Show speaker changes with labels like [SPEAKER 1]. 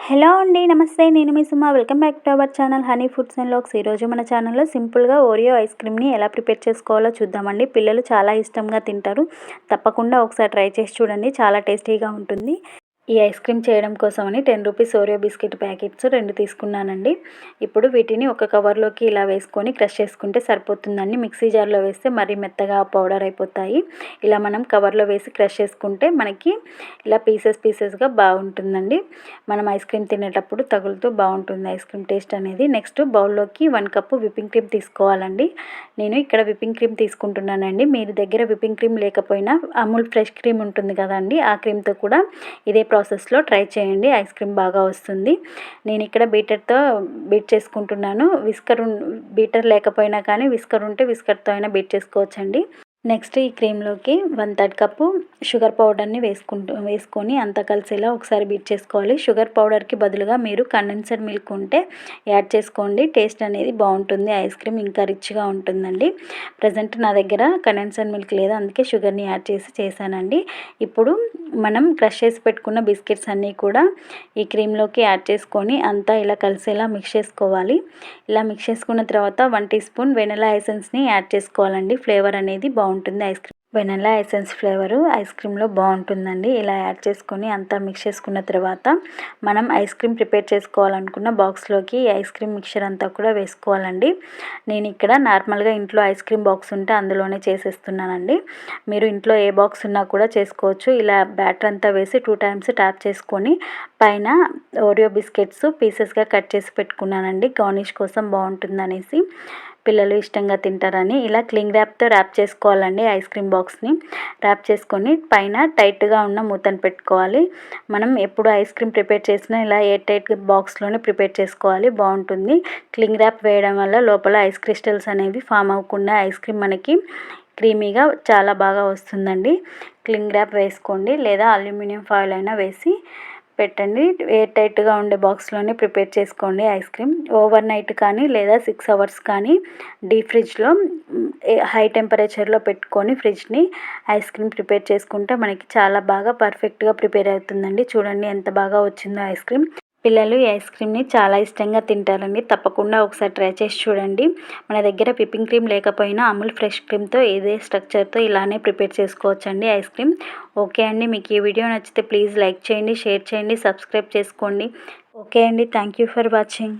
[SPEAKER 1] Hello అండి, నమస్తే. నేను మీ Suma. Welcome back to our channel honey foods and vlogs. ఈరోజు మన ఛానల్లో సింపుల్గా ఓరియో ఐస్ క్రీమ్ని ఎలా ప్రిపేర్ చేసుకోవాలో చూద్దామండి. పిల్లలు చాలా ఇష్టంగా తింటారు. తప్పకుండా ఒకసారి ట్రై చేసి చూడండి, చాలా టేస్టీగా ఉంటుంది. ఈ ఐస్ క్రీమ్ చేయడం కోసమని 10 రూపీస్ ఓరియో బిస్కెట్ ప్యాకెట్స్ 2 తీసుకున్నానండి. ఇప్పుడు వీటిని ఒక కవర్లోకి ఇలా వేసుకొని క్రష్ చేసుకుంటే సరిపోతుందండి. మిక్సీ జార్లో వేస్తే మరీ మెత్తగా పౌడర్ అయిపోతాయి. ఇలా మనం కవర్లో వేసి క్రష్ చేసుకుంటే మనకి ఇలా పీసెస్గా బాగుంటుందండి. మనం ఐస్ క్రీమ్ తినేటప్పుడు తగులుతూ బాగుంటుంది ఐస్ క్రీమ్ టేస్ట్ అనేది. నెక్స్ట్ బౌల్లోకి 1 కప్పు విప్పింగ్ క్రీమ్ తీసుకోవాలండి. నేను ఇక్కడ విప్పింగ్ క్రీమ్ తీసుకుంటున్నానండి. మీరు దగ్గర విప్పింగ్ క్రీమ్ లేకపోయినా అమూల్ ఫ్రెష్ క్రీమ్ ఉంటుంది కదండి, ఆ క్రీమ్తో కూడా ఇదే ప్రాసెస్లో ట్రై చేయండి. ఐస్ క్రీమ్ బాగా వస్తుంది. నేను ఇక్కడ బీటర్తో బీట్ చేసుకుంటున్నాను. బీటర్ లేకపోయినా కానీ విస్కర్ ఉంటే విస్కర్తో అయినా బీట్ చేసుకోవచ్చండి. నెక్స్ట్ ఈ క్రీమ్లోకి 1/3 కప్పు షుగర్ పౌడర్ని వేసుకొని అంతా కలిసేలా ఒకసారి బీట్ చేసుకోవాలి. షుగర్ పౌడర్కి బదులుగా మీరు కండెన్సర్ మిల్క్ ఉంటే యాడ్ చేసుకోండి. టేస్ట్ అనేది బాగుంటుంది. ఐస్ క్రీమ్ ఇంకా రిచ్గా ఉంటుందండి. ప్రజెంట్ నా దగ్గర కండెన్సర్ మిల్క్ లేదు, అందుకే షుగర్ని యాడ్ చేశానండి. ఇప్పుడు మనం క్రష్ చేసి పెట్టుకున్న బిస్కెట్స్ అన్నీ కూడా ఈ క్రీమ్లోకి యాడ్ చేసుకొని అంతా ఇలా కలిసేలా మిక్స్ చేసుకోవాలి. ఇలా మిక్స్ చేసుకున్న తర్వాత 1 టీ స్పూన్ వెనిలా ఎసెన్స్ని యాడ్ చేసుకోవాలండి. ఫ్లేవర్ అనేది బాగుంటుంది. Ice cream vanilla essence flavour ice క్రీమ్లో బాగుంటుందండి. ఇలా యాడ్ చేసుకొని అంతా మిక్స్ చేసుకున్న తర్వాత మనం ఐస్ క్రీమ్ ప్రిపేర్ చేసుకోవాలనుకున్న బాక్స్లోకి ఐస్ క్రీమ్ మిక్చర్ అంతా కూడా వేసుకోవాలండి. నేను ఇక్కడ నార్మల్గా ఇంట్లో ఐస్ క్రీమ్ బాక్స్ ఉంటే అందులోనే చేసేస్తున్నానండి. మీరు ఇంట్లో ఏ బాక్స్ ఉన్నా కూడా చేసుకోవచ్చు. ఇలా బ్యాటర్ అంతా వేసి 2 టైమ్స్ ట్యాప్ చేసుకొని పైన ఓరియో బిస్కెట్స్ పీసెస్గా కట్ చేసి పెట్టుకున్నానండి. గార్నిష్ కోసం బాగుంటుందనేసి, పిల్లలు ఇష్టంగా తింటారని. ఇలా క్లింగ్ ర్యాప్తో ర్యాప్ చేసుకోవాలండి. ఐస్ క్రీమ్ బాక్స్ని ర్యాప్ చేసుకొని పైన టైట్గా ఉన్న మూతను పెట్టుకోవాలి. మనం ఎప్పుడు ఐస్ క్రీమ్ ప్రిపేర్ చేసినా ఇలా ఎయిర్ టైట్ బాక్స్లోనే ప్రిపేర్ చేసుకోవాలి, బాగుంటుంది. క్లింగ్ ర్యాప్ వేయడం వల్ల లోపల ఐస్ క్రిస్టల్స్ అనేవి ఫామ్ అవ్వకుండా ఐస్ క్రీమ్ మనకి క్రీమీగా చాలా బాగా వస్తుందండి. క్లింగ్ ర్యాప్ వేసుకోండి, లేదా అల్యూమినియం ఫాయిల్ అయినా వేసి పెట్టండి. ఎయిర్ టైట్గా ఉండే బాక్స్లోనే ప్రిపేర్ చేసుకోండి ఐస్ క్రీమ్. ఓవర్ నైట్ కానీ లేదా 6 అవర్స్ కానీ డీప్ ఫ్రిడ్జ్లో హై టెంపరేచర్లో పెట్టుకొని ఫ్రిడ్జ్ని ఐస్ క్రీమ్ ప్రిపేర్ చేసుకుంటే మనకి చాలా బాగా పర్ఫెక్ట్గా ప్రిపేర్ అవుతుందండి. చూడండి ఎంత బాగా వచ్చిందో ఐస్ క్రీమ్. పిల్లలు ఈ ఐస్ క్రీమ్ని చాలా ఇష్టంగా తింటారండి. తప్పకుండా ఒకసారి ట్రై చేసి చూడండి. మన దగ్గర విప్పింగ్ క్రీమ్ లేకపోయినా అమూల్ ఫ్రెష్ క్రీమ్తో ఇదే స్ట్రక్చర్తో ఇలానే ప్రిపేర్ చేసుకోవచ్చండి ఐస్ క్రీమ్. ఓకే అండి, మీకు ఈ వీడియో నచ్చితే ప్లీజ్ లైక్ చేయండి, షేర్ చేయండి, సబ్స్క్రైబ్ చేసుకోండి. ఓకే అండి, థ్యాంక్ యూ ఫర్ వాచింగ్.